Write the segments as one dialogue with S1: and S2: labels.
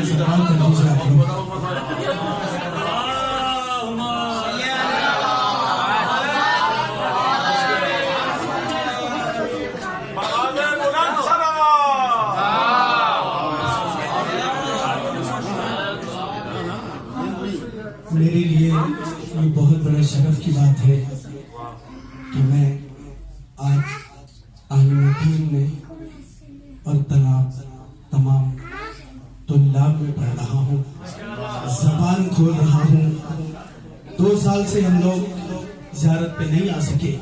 S1: सवाल कर दीजिए आप लोग। मेरे लिए ये बहुत बड़े शरफ की बात है कि मैं आज आलिम दीन में और तमाम तुल्लाब में पढ़ रहा हूँ, ज़बान खोल रहा हूँ। 2 साल से हम लोग ज़ियारत पे नहीं आ सके,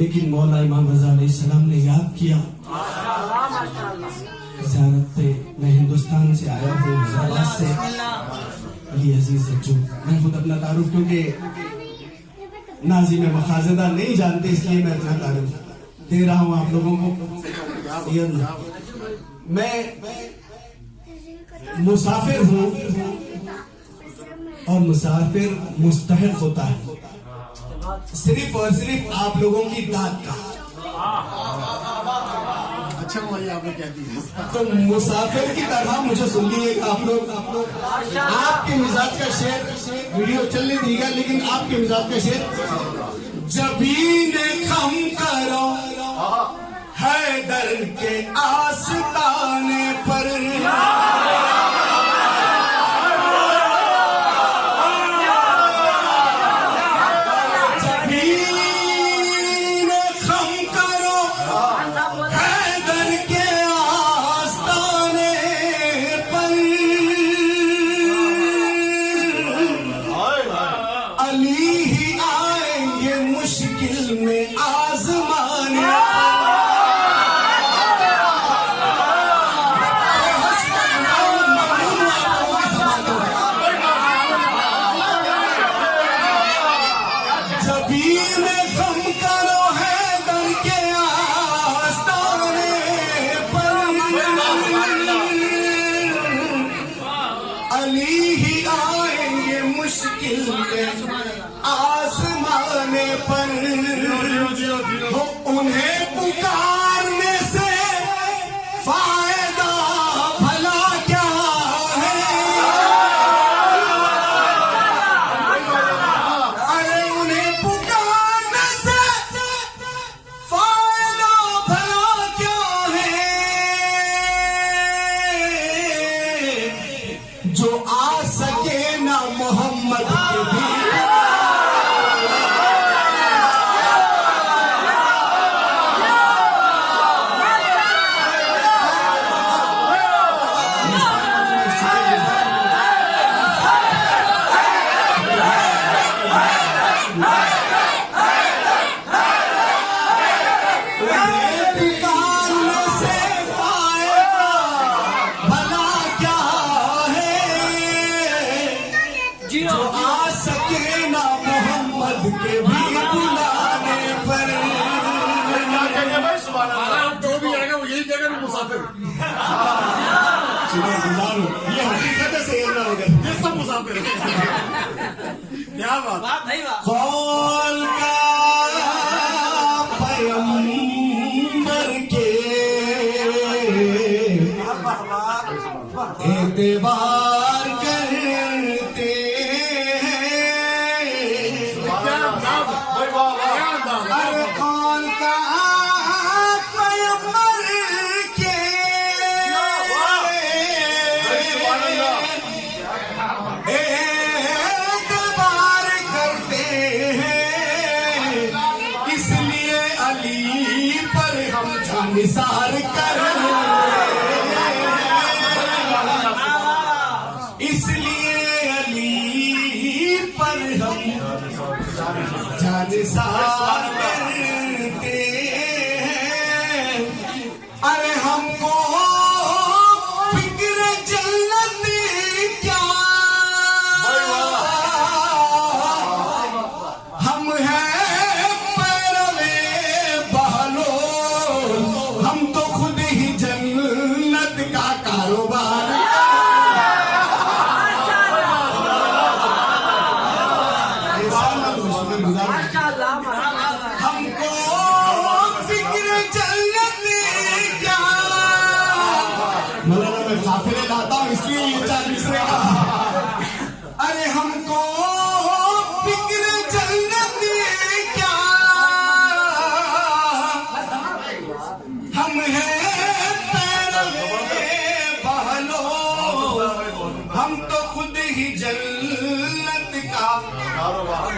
S1: लेकिन मौला इमाम रज़ा अलैहिस्सलाम ने याद किया। ज़ियारत पे मैं हिंदुस्तान से आया हूँ, हैदराबाद से। अली अजीज जो मैं खुद अपना तारुफ, क्योंकि नाज़िम मखाज़दा नहीं जानते, इसलिए मैं अपना तारुफ दे रहा हूँ आप लोगों को। मैं मुसाफिर हूँ और मुसाफिर मुस्तहिक होता है सिर्फ और सिर्फ आप लोगों की दाद का।
S2: अच्छा मौलाना आपने कह दिया।
S1: तो मुसाफिर की तरह मुझे सुन लीजिएगा आप लोग। आपके मिजाज का शेर वीडियो चलने दीजिएगा, लेकिन आपके मिजाज का शेर। जबीने खम करो हैदर के आस्ताने पर, आसमाने पर उन्हें पुकारने से फायदा भला क्या है। अरे उन्हें पुकारने से फायदा भला क्या है, जो आ सके ना मोहम्मद के भी। जो आ सके ना मोहम्मद के भी बुलाने पर।
S2: जो भी आएगा वो यही कहेगा मुसाफिर।
S1: ये हकीकत है, सही ना होगा,
S2: ये सब मुसाफिर। क्या बात नहीं बात।
S1: कौल का पैगंबर के एतबार करते निसार कर, इसलिए अली पर हम जानिसार करते हैं। अरे हमको फिक्र जन्नत क्या, हम हैं हमको फिक्र जन्नत क्या। मैं काफिले लाता हूँ इसलिए ये 4 मिसरे का। अरे हमको फिक्र जन्नत क्या, हम हैं बहलो, हम तो खुद ही जन्नत का कारोबार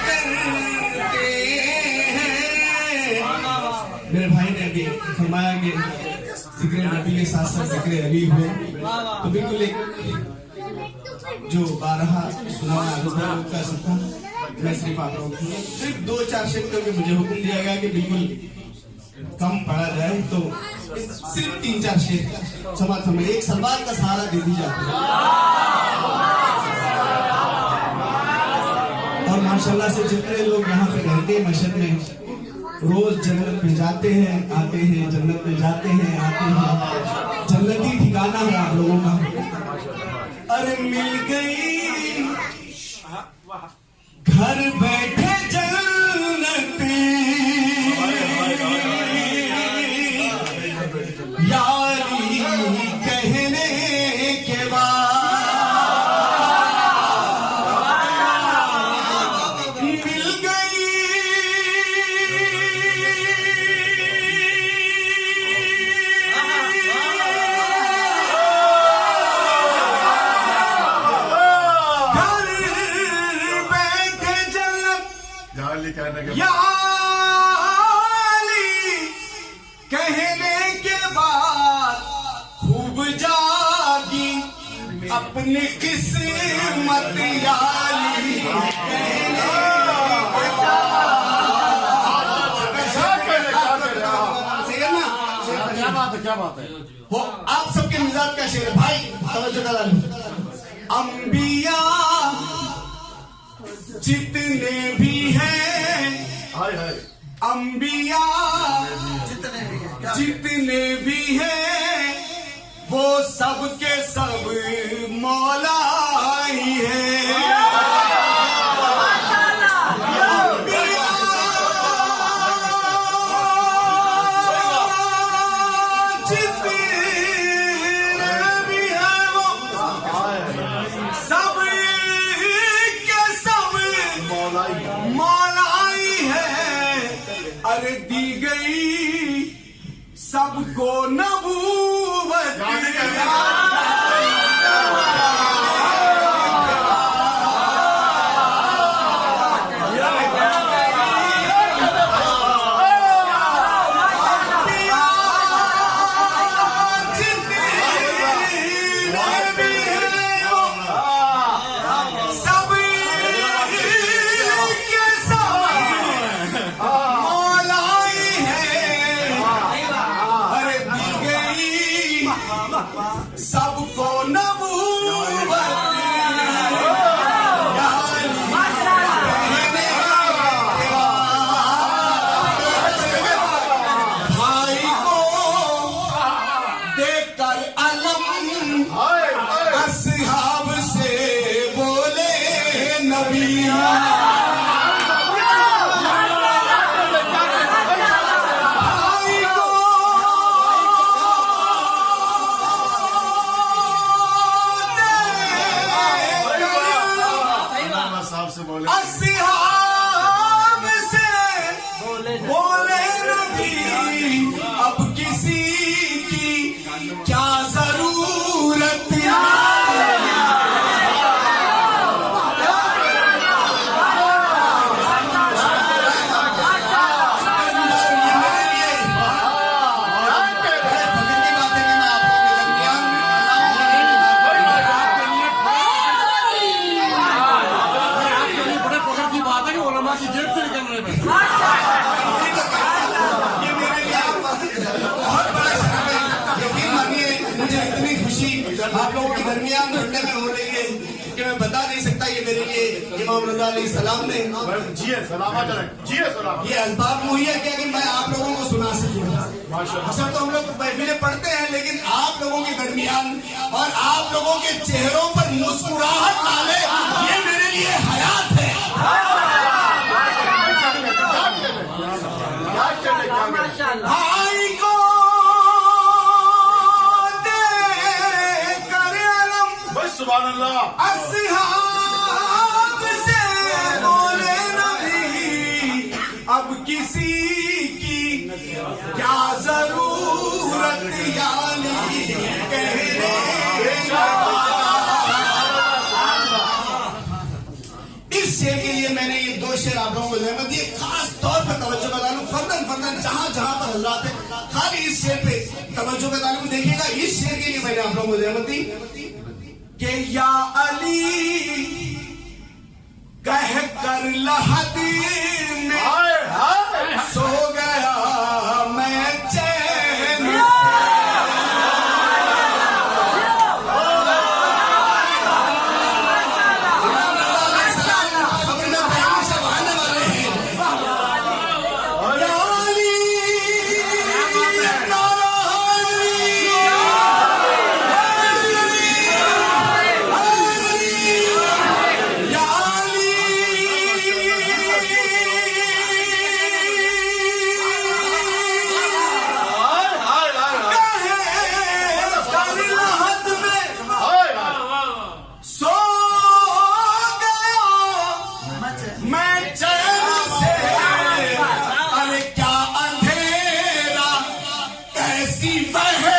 S1: करते हैं। मेरे भाई ने अभी फरमाया कि जिक्र नबी के साथ साथ जिक्र अली हो, तो बिल्कुल एक जो 12 सुनाना का सकता, मैं सिर्फ आप लोगों को सिर्फ 2-4 शब्दों के मुझे हुक्म दिया गया कि बिल्कुल कम पढ़ा जाए, तो सिर्फ 3-4 शेर समाज में एक सलवार का सहारा दे दी जाती है। और माशाल्लाह से जितने लोग यहाँ पे रहते हैं मस्जिद में, रोज जन्नत में जाते हैं आते हैं, जन्नत में जाते हैं आते हैं, जन्नती ठिकाना है आप लोगों का। अरे मिल गई घर बैठे जन्नत, यारी कहने के बाद मिल गई घर बैठे जन्नत, यारी कहने के बाद खूब जागी अपनी किस्मत, यारी कहने के बाद।
S2: क्या बात है
S1: हो आप सबके मिजाज का शेर भाई, तवज्जो करा लो। अंबिया जितने भी हैं, अंबिया जितने भी हैं, वो सब के सब मौला ही है। मौलाई है, अरे दी गई सबको नबूवत। सबको नबूवत, भाई को देखकर अलम असहाब से बोले नबी। असहाब से बोले नबी, अब किसी की क्या जरूरत आप लोगों के दरमियान घंटे में हो रही है कि मैं बता नहीं सकता। ये मेरे लिए इमाम रज़ा अलैहिस्सलाम ने ये अल्फाज मुहैया किया कि मैं आप लोगों को सुना सकूं। अक्सर तो हम लोग महफिलें पढ़ते हैं, लेकिन आप लोगों के दरमियान और आप लोगों के चेहरों पर मुस्कुराहट डाले, ये मेरे लिए हयात है। भाई को
S2: सुभान अल्लाह।
S3: असहाब से बोले नबी अब किसी की क्या जरूरत यानी कहने इस शेर के लिए मैंने ये दो शेर आप लोगों को जहमत दिए, खास तौर पर तवज्जो बता लूं, फर्दन जहां जहां पर हजरात है खाली इस शेर पे तवज्जो बता लूं। देखिएगा इस शेर के लिए मैंने आप लोगों को जहमत दी कि या अली कह कर लहद में सो गया मैं चैन see my head.